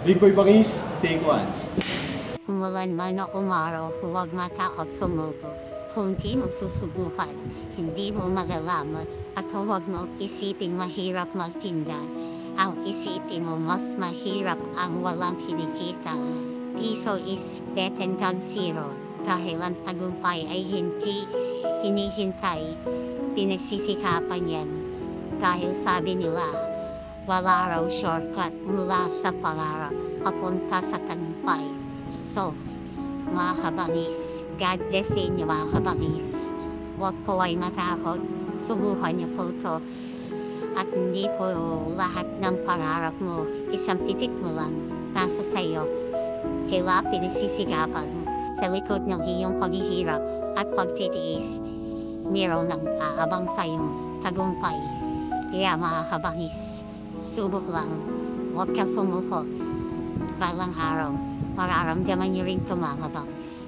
Big Boy Bangis, take one. Umulan man o umaraw, huwag matakot sumuko. Kung di mo susubukan, hindi mo magalaman, at huwag mo isiping mahirap magtinda. Ang isipin mo mas mahirap ang walang kinikita. Piso is better than zero, dahil ang tagumpay ay hindi hinihintay. Pinagsisikapan yan, dahil sabi nila, wala raw shortcut mula sa pangarap papunta sa tagumpay. So, mga kabangis, God bless sa inyo mga kabangis. Huwag po ay matakot, subukan niyo po ito. At hindi po lahat ng pangarap mo, isang pitik mo lang, nasa sayo. Kaya pinagsisikapan mo sa likod ng iyong paghihirap at pagtitiis. Meron ng aabang sa iyong tagumpay. Kaya mga kabangis, subok lang, huwag kang sumuko. Balang araw, mararamdaman niyo rin ito mga kabangis.